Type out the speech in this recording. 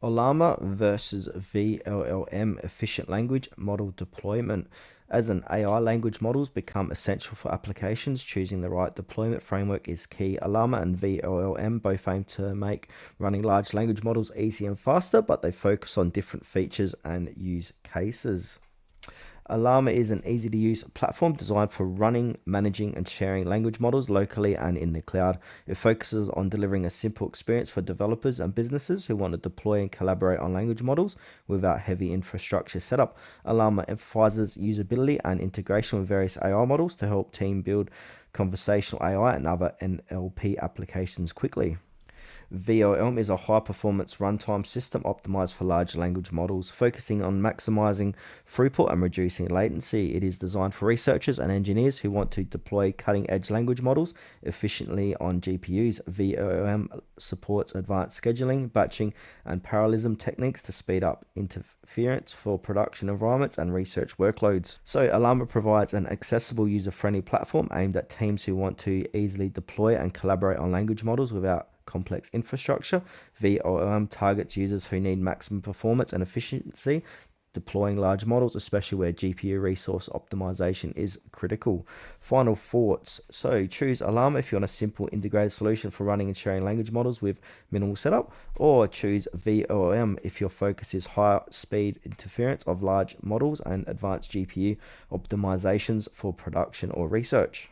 Ollama versus vLLM efficient language model deployment. As an AI language models become essential for applications, choosing the right deployment framework is key. Ollama and vLLM both aim to make running large language models easier and faster, but they focus on different features and use cases. Ollama is an easy to use platform designed for running, managing, and sharing language models locally and in the cloud. It focuses on delivering a simple experience for developers and businesses who want to deploy and collaborate on language models without heavy infrastructure setup. Ollama emphasizes usability and integration with various AI models to help team build conversational AI and other NLP applications quickly. vLLM is a high performance runtime system optimized for large language models, focusing on maximizing throughput and reducing latency. It is designed for researchers and engineers who want to deploy cutting edge language models efficiently on GPUs. vLLM supports advanced scheduling, batching, and parallelism techniques to speed up interference for production environments and research workloads. So, Ollama provides an accessible, user friendly platform aimed at teams who want to easily deploy and collaborate on language models without complex infrastructure. vLLM targets users who need maximum performance and efficiency deploying large models, especially where GPU resource optimization is critical. Final thoughts. So choose Ollama if you want a simple integrated solution for running and sharing language models with minimal setup, or choose vLLM if your focus is high speed interference of large models and advanced GPU optimizations for production or research.